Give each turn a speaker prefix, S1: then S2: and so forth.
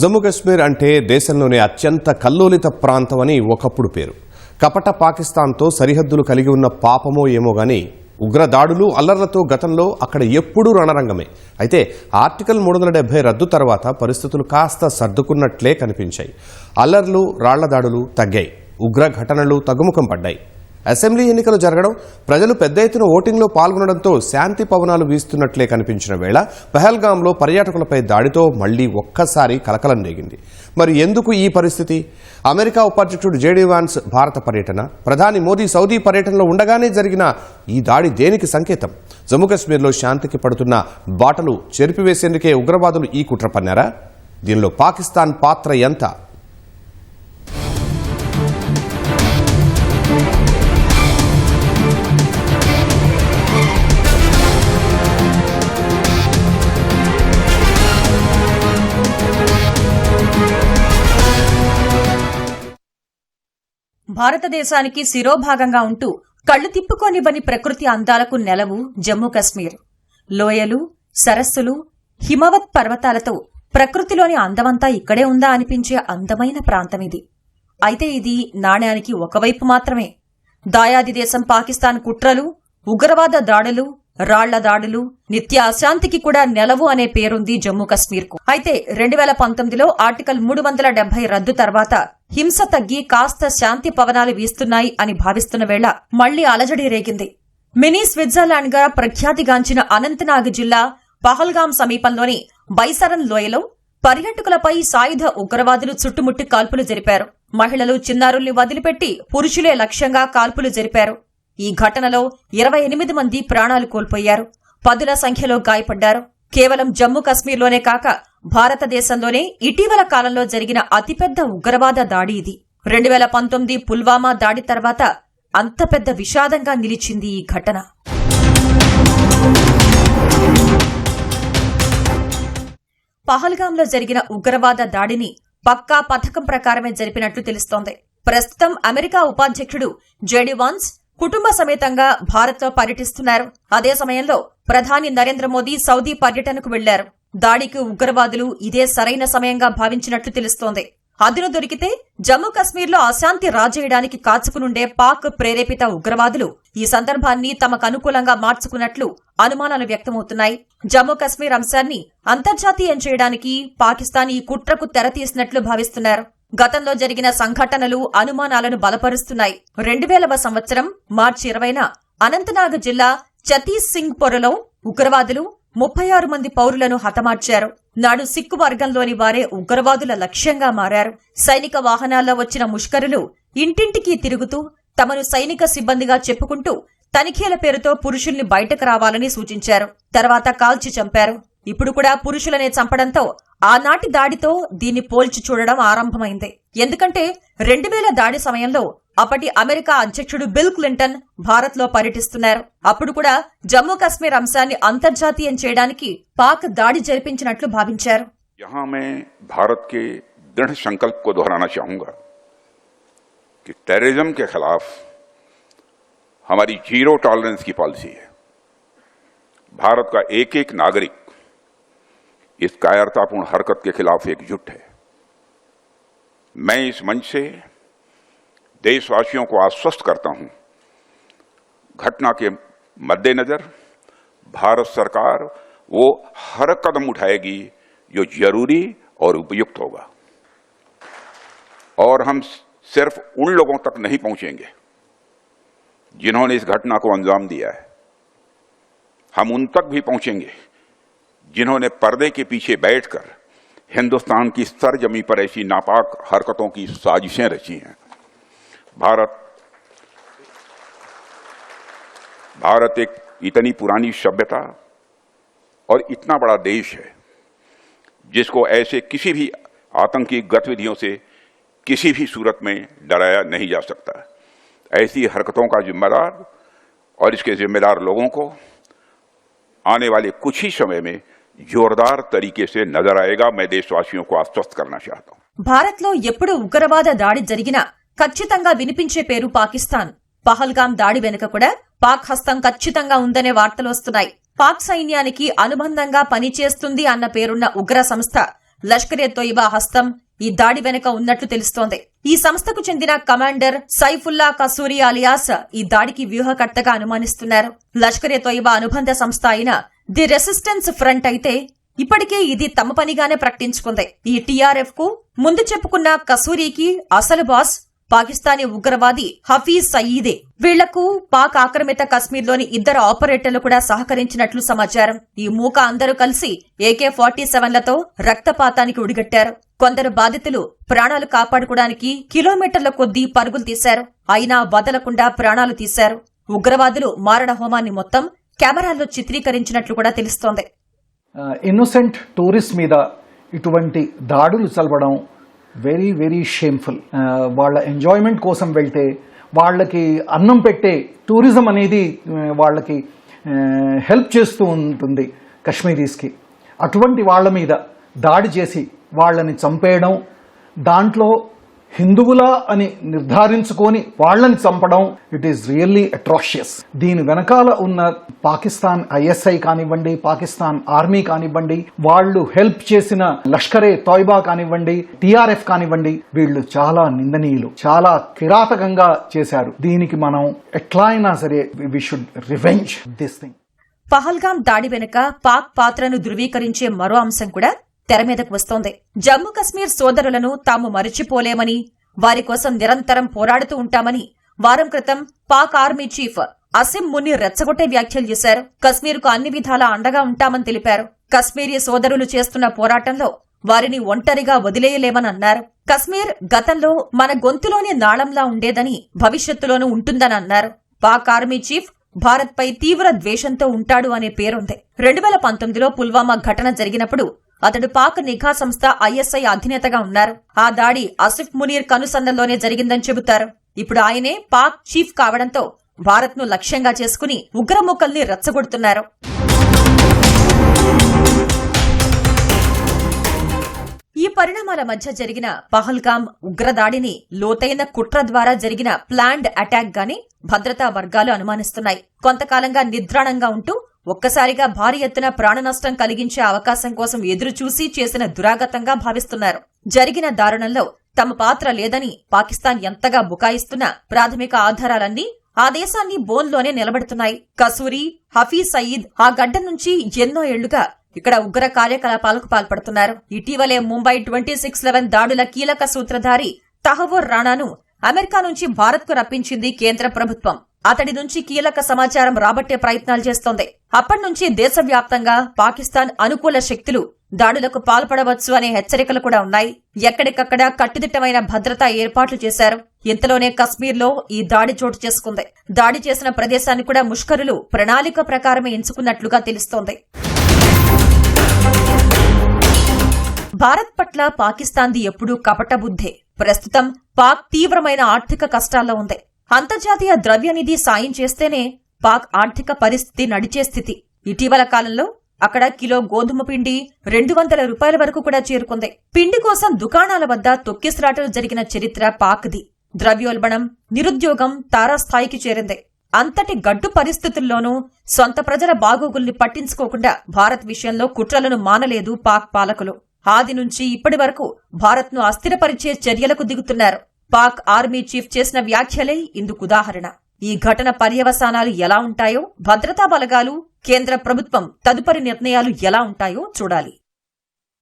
S1: జమ్మూ కశ్మీర్ అంటే దేశంలోనే అత్యంత కల్లోలిత ప్రాంతం అని ఒకప్పుడు పేరు. కపట పాకిస్తాన్తో సరిహద్దులు కలిగి ఉన్న పాపమో ఏమో గాని ఉగ్రదాడులు అల్లర్లతో గతంలో అక్కడ ఎప్పుడూ రణరంగమే. అయితే ఆర్టికల్ 370 రద్దు తర్వాత పరిస్థితులు కాస్త సర్దుకున్నట్లే కనిపించాయి. అల్లర్లు రాళ్ల దాడులు తగ్గాయి, ఉగ్ర ఘటనలు తగ్గుముఖం పడ్డాయి. అసెంబ్లీ ఎన్నికలు జరగడం, ప్రజలు పెద్ద ఎత్తున ఓటింగ్లో పాల్గొనడంతో శాంతి పవనాలు వీస్తున్నట్లే కనిపించిన వేళ పహల్గాంలో పర్యాటకులపై దాడితో మళ్లీ ఒక్కసారి కలకలం రేగింది. మరి ఎందుకు ఈ పరిస్థితి? అమెరికా ఉపాధ్యక్షుడు జేడీ వాన్స్ భారత పర్యటన, ప్రధాని మోదీ సౌదీ పర్యటనలో ఉండగానే జరిగిన ఈ దాడి దేనికి సంకేతం? జమ్మూ కశ్మీర్లో శాంతికి పడుతున్న బాటలు చెరిపివేసేందుకే ఉగ్రవాదులు ఈ కుట్ర పన్నారా? దీనిలో పాకిస్తాన్ పాత్ర ఎంత?
S2: భారతదేశానికి శిరోభాగంగా ఉంటూ కళ్లు తిప్పుకోనివ్వని ప్రకృతి అందాలకు నెలవు జమ్మూ కశ్మీర్. లోయలు, సరస్సులు, హిమవత్ పర్వతాలతో ప్రకృతిలోని అందమంతా ఇక్కడే ఉందా అనిపించే అందమైన ప్రాంతమిది. అయితే ఇది నాణ్యానికి ఒకవైపు మాత్రమే. దాయాది దేశం పాకిస్తాన్ కుట్రలు, ఉగ్రవాద దాడులు, రాళ్ల దాడులు, నిత్య అశాంతికి కూడా నెలవు అనే పేరుంది జమ్మూ కశ్మీర్ కు. అయితే 2019లో ఆర్టికల్ 370 రద్దు తర్వాత హింస తగ్గి కాస్త శాంతి పవనాలు వీస్తున్నాయి అని భావిస్తున్న వేళ మళ్లీ అలజడి రేగింది. మినీ స్విట్జర్లాండ్ గా ప్రఖ్యాతిగాంచిన అనంతనాగ్ జిల్లా పహల్గాం సమీపంలోని బైసరన్ లోయలో పర్యాటకులపై సాయుధ ఉగ్రవాదులు చుట్టుముట్టి కాల్పులు జరిపారు. మహిళలు, చిన్నారుల్ని వదిలిపెట్టి పురుషులే లక్ష్యంగా కాల్పులు జరిపారు. ఈ ఘటనలో 28 మంది ప్రాణాలు కోల్పోయారు, పదుల సంఖ్యలో గాయపడ్డారు. కేవలం జమ్మూ కశ్మీర్లోనే కాక భారతదేశంలోనే ఇటీవల కాలంలో జరిగిన అతిపెద్ద ఉగ్రవాద దాడి ఇది. 2019 పుల్వామా దాడి తర్వాత అంత పెద్ద విషాదంగా నిలిచింది ఈ ఘటన. పహల్గాంలో జరిగిన ఉగ్రవాద దాడిని పక్కా పథకం ప్రకారమే జరిపినట్లు తెలుస్తోంది. ప్రస్తుతం అమెరికా ఉపాధ్యక్షుడు జేడీ వాన్స్ కుటుంబ సమేతంగా భారత్లో పర్యటిస్తున్నారు. అదే సమయంలో ప్రధాని నరేంద్ర మోదీ సౌదీ పర్యటనకు వెళ్లారు. దాడికి ఉగ్రవాదులు ఇదే సరైన సమయంగా భావించినట్లు తెలుస్తోంది. అదును దొరికితే జమ్మూ కశ్మీర్లో అశాంతి రాజేయడానికి కాచుకునుండే పాక్ ప్రేరేపిత ఉగ్రవాదులు ఈ సందర్భాన్ని తమకు అనుకూలంగా మార్చుకున్నట్లు అనుమానాలు వ్యక్తమవుతున్నాయి. జమ్మూ కశ్మీర్ అంశాన్ని అంతర్జాతీయం చేయడానికి పాకిస్తాన్ ఈ కుట్రకు తెరతీసినట్లు భావిస్తున్నారు. గతంలో జరిగిన సంఘటనలు అనుమానాలను బలపరుస్తున్నాయి. 2000వ సంవత్సరం మార్చి 20న అనంతనాగ్ జిల్లా చతీస్ సింగ్ పొరలో ఉగ్రవాదులు 36 మంది పౌరులను హతమార్చారు. నాడు సిక్కు వర్గంలోని వారే ఉగ్రవాదుల లక్ష్యంగా మారారు. సైనిక వాహనాల్లో వచ్చిన ముష్కరులు ఇంటింటికి తిరుగుతూ తమను సైనిక సిబ్బందిగా చెప్పుకుంటూ తనిఖీల పేరుతో పురుషుల్ని బయటకు రావాలని సూచించారు. తర్వాత కాల్చి చంపారు. ఇప్పుడు కూడా పురుషులనే చంపడంతో ఆనాటి దాడితో దీన్ని పోల్చి చూడడం ఆరంభమైంది. ఎందుకంటే 2000 దాడి సమయంలో అప్పటి అమెరికా అధ్యక్షుడు బిల్ క్లింటన్ భారత్లో పర్యటిస్తున్నారు. అప్పుడు కూడా జమ్మూ కశ్మీర్ అంశాన్ని అంతర్జాతీయం చేయడానికి పాక్ దాడి జరిపించినట్లు భావించారు.
S3: यहाँ मैं भारत के दृढ़ संकल्प को दोहराना चाहूंगा कि टेररिज्म के खिलाफ हमारी जीरो टॉलरेंस की पॉलिसी है. भारत का एक एक नागरिक इस कायरतापूर्ण हरकत के खिलाफ एकजुट है. मैं इस मंच से देशवासियों को आश्वस्त करता हूं, घटना के मद्देनजर भारत सरकार वो हर कदम उठाएगी जो जरूरी और उपयुक्त होगा. और हम सिर्फ उन लोगों तक नहीं पहुंचेंगे जिन्होंने इस घटना को अंजाम दिया है. हम उन तक भी पहुंचेंगे जिन्होंने पर्दे के पीछे बैठकर हिंदुस्तान की सरजमी पर ऐसी नापाक हरकतों की साजिशें रची हैं. भारत एक इतनी पुरानी सभ्यता और इतना बड़ा देश है जिसको ऐसे किसी भी आतंकी गतिविधियों से किसी भी सूरत में डराया नहीं जा सकता. ऐसी हरकतों का जिम्मेदार और इसके जिम्मेदार लोगों को आने वाले कुछ ही समय में जोरदार तरीके से नजर आएगा. मैं देशवासियों को आश्वस्त करना चाहता हूं.
S2: భారత్లో ఎప్పుడు ఉగ్రవాద దాడి జరిగినా ఖచ్చితంగా వినిపించే పేరు పాకిస్తాన్. పహల్గాం దాడి వెనుక కూడా పాక్ హస్తం ఖచ్చితంగా ఉందనే వార్తలు వస్తున్నాయి. పాక్ సైన్యానికి అనుబంధంగా పనిచేస్తుంది అన్న పేరున్న ఉగ్ర సంస్థ లష్కరే తోయిబా హస్తం ఈ దాడి వెనుక ఉన్నట్లు తెలుస్తోంది. ఈ సంస్థకు చెందిన కమాండర్ సైఫుల్లా కసూరి అలియాస్ ఈ దాడికి వ్యూహకర్తగా అనుమానిస్తున్నారు. లష్కరే తోయిబా అనుబంధ సంస్థ అయిన ది రెసిస్టెన్స్ ఫ్రంట్ అయితే ఇప్పటికే ఇది తమ పనిగానే ప్రకటించుకుంది. ఈ టీఆర్ఎఫ్ కు ముందు చెప్పుకున్న కసూరికి అసలు బాస్ పాకిస్తానీ ఉగ్రవాది హఫీజ్ సయీదే. వీళ్లకు పాక్ ఆక్రమిత కశ్మీర్లోని ఇద్దరు ఆపరేటర్లు కూడా సహకరించినట్లు సమాచారం. ఈ మూక అందరూ కలిసి AK-47లతో రక్తపాతానికి ఉడిగట్టారు. కొందరు బాధితులు ప్రాణాలు కాపాడుకోవడానికి కిలోమీటర్ల కొద్దీ పరుగులు తీశారు. అయినా వదలకుండా ప్రాణాలు తీశారు. ఉగ్రవాదులు మారణ హోమాన్ని మొత్తం కెమెరాల్లో చిత్రీకరించినట్లు కూడా తెలుస్తోంది.
S4: ఇన్నోసెంట్ టూరిస్ట్ మీద ఇటువంటి దాడులు చల్వడం వెరీ వెరీ షేమ్ఫుల్. వాళ్ళ ఎంజాయ్మెంట్ కోసం వెళ్తే వాళ్ళకి అన్నం పెట్టే టూరిజం అనేది వాళ్ళకి హెల్ప్ చేస్తూ ఉంటుంది కశ్మీరీస్కి. అటువంటి వాళ్ళ మీద దాడి చేసి వాళ్ళని చంపేయడం, దాంట్లో హిందువులా అని నిర్ధారించుకొని వాళ్ళని చంపడం, ఇట్ ఈస్ రియల్లీ అట్రాషియస్. దీని వెనకాల ఉన్న పాకిస్తాన్ ISI కానివ్వండి, పాకిస్తాన్ ఆర్మీ కానివ్వండి, వాళ్ళు హెల్ప్ చేసిన లష్కరే తోయిబా కానివ్వండి, TRF కానివ్వండి, వీళ్ళు చాలా నిందనీయులు, చాలా కిరాతకంగా చేశారు. దీనికి మనం ఎట్లా అయినా సరే we should revenge this thing.
S2: Pahalgam దాడి వెనుక పాక్ పాత్రను ధృవీకరించే మరో అంశం కూడా తెర మీదకు వస్తోంది. జమ్మూ కశ్మీర్ సోదరులను తాము మరిచిపోలేమని, వారి కోసం నిరంతరం పోరాడుతూ ఉంటామని వారం క్రితం పాక్ ఆర్మీ చీఫ్ అసిమ్ ముని రెచ్చగొట్టే వ్యాఖ్యలు చేశారు. కశ్మీర్కు అన్ని విధాలా అండగా ఉంటామని తెలిపారు. కశ్మీరీ సోదరులు చేస్తున్న పోరాటంలో వారిని ఒంటరిగా వదిలేయలేమని అన్నారు. కశ్మీర్ గతంలో మన గొంతులోని నాళంలా ఉండేదని, భవిష్యత్తులోనూ ఉంటుందని అన్నారు. పాక్ ఆర్మీ చీఫ్ భారత్ పై తీవ్ర ద్వేషంతో ఉంటాడు అనే పేరుంది. 2019లో పుల్వామా ఘటన జరిగినప్పుడు అతడు పాక్ నిఘా సంస్థ ISI అధినేతగా ఉన్నారు. ఆ దాడి ఆసిఫ్ మునీర్ కనుసన్నల్లోనే జరిగిందని చెబుతారు. ఇప్పుడు ఆయనే పాక్ చీఫ్ కావడంతో భారత్ ను లక్ష్యంగా చేసుకుని ఉగ్రముక్కల్ని రెచ్చగొడుతున్నారు. ఈ పరిణామాల మధ్య జరిగిన పహల్గాం ఉగ్రదాడిని లోతైన కుట్ర ద్వారా జరిగిన ప్లాన్డ్ అటాక్ గాని భద్రతా వర్గాలు అనుమానిస్తున్నాయి. కొంతకాలంగా నిద్రాణంగా ఉంటూ ఒక్కసారిగా భారీ ఎత్తున ప్రాణ నష్టం కలిగించే అవకాశం కోసం ఎదురు చూసి చేసిన దురాగతంగా భావిస్తున్నారు. జరిగిన దారుణంలో తమ పాత్ర లేదని పాకిస్తాన్ ఎంతగా బుకాయిస్తున్నా ప్రాథమిక ఆధారాలన్నీ ఆ దేశాన్ని బోన్లోనే నిలబెడుతున్నాయి. కసూరి, హఫీజ్ సయీద్ ఆ గడ్డ నుంచి ఎన్నో ఏళ్లుగా ఇక్కడ ఉగ్ర కార్యకలాపాలకు పాల్పడుతున్నారు. ఇటీవలే ముంబై 26/11 దాడుల కీలక సూత్రధారి తహవూర్ రాణాను అమెరికా నుంచి భారత్ కు రప్పించింది కేంద్ర ప్రభుత్వం. అతడి నుంచి కీలక సమాచారం రాబట్టే ప్రయత్నాలు చేస్తోంది. అప్పటి నుంచి దేశవ్యాప్తంగా పాకిస్తాన్ అనుకూల శక్తులు దాడులకు పాల్పడవచ్చు అనే హెచ్చరికలు కూడా ఉన్నాయి. ఎక్కడికక్కడ కట్టుదిట్టమైన భద్రతా ఏర్పాట్లు చేశారు. ఇంతలోనే కశ్మీర్లో ఈ దాడి చోటు చేసుకుంది. దాడి చేసిన ప్రదేశాన్ని కూడా ముష్కరులు ప్రణాళిక ప్రకారమే ఎంచుకున్నట్లుగా తెలుస్తోంది. భారత్ పట్ల పాకిస్తాన్ది ఎప్పుడూ కపటబుద్ధే. ప్రస్తుతం పాక్ తీవ్రమైన ఆర్థిక కష్టాల్లో ఉంది. అంతర్జాతీయ ద్రవ్యనిధి సాయం చేస్తేనే పాక్ ఆర్థిక పరిస్థితి నడిచే స్థితి. ఇటీవల కాలంలో అక్కడ కిలో గోధుమ పిండి 200 రూపాయల వరకు కూడా చేరుకుంది. పిండి కోసం దుకాణాల వద్ద తొక్కిసలాటలు జరిగిన చరిత్ర పాక్ది. ద్రవ్యోల్బణం, నిరుద్యోగం తారాస్థాయికి చేరింది. అంతటి గడ్డు పరిస్థితుల్లోనూ సొంత ప్రజల బాగోగుల్ని పట్టించుకోకుండా భారత్ విషయంలో కుట్రలను మానలేదు పాక్ పాలకులు. ఆది నుంచి ఇప్పటి వరకు భారత్ ను అస్థిరపరిచే చర్యలకు దిగుతున్నారు. పాక్ ఆర్మీ చీఫ్ చేసిన వ్యాఖ్యలే ఇందుకు ఉదాహరణ. ఈ ఘటన పర్యవసానాలు ఎలా ఉంటాయో, భద్రతా బలగాలు, కేంద్ర ప్రభుత్వం తదుపరి నిర్ణయాలు ఎలా ఉంటాయో చూడాలి.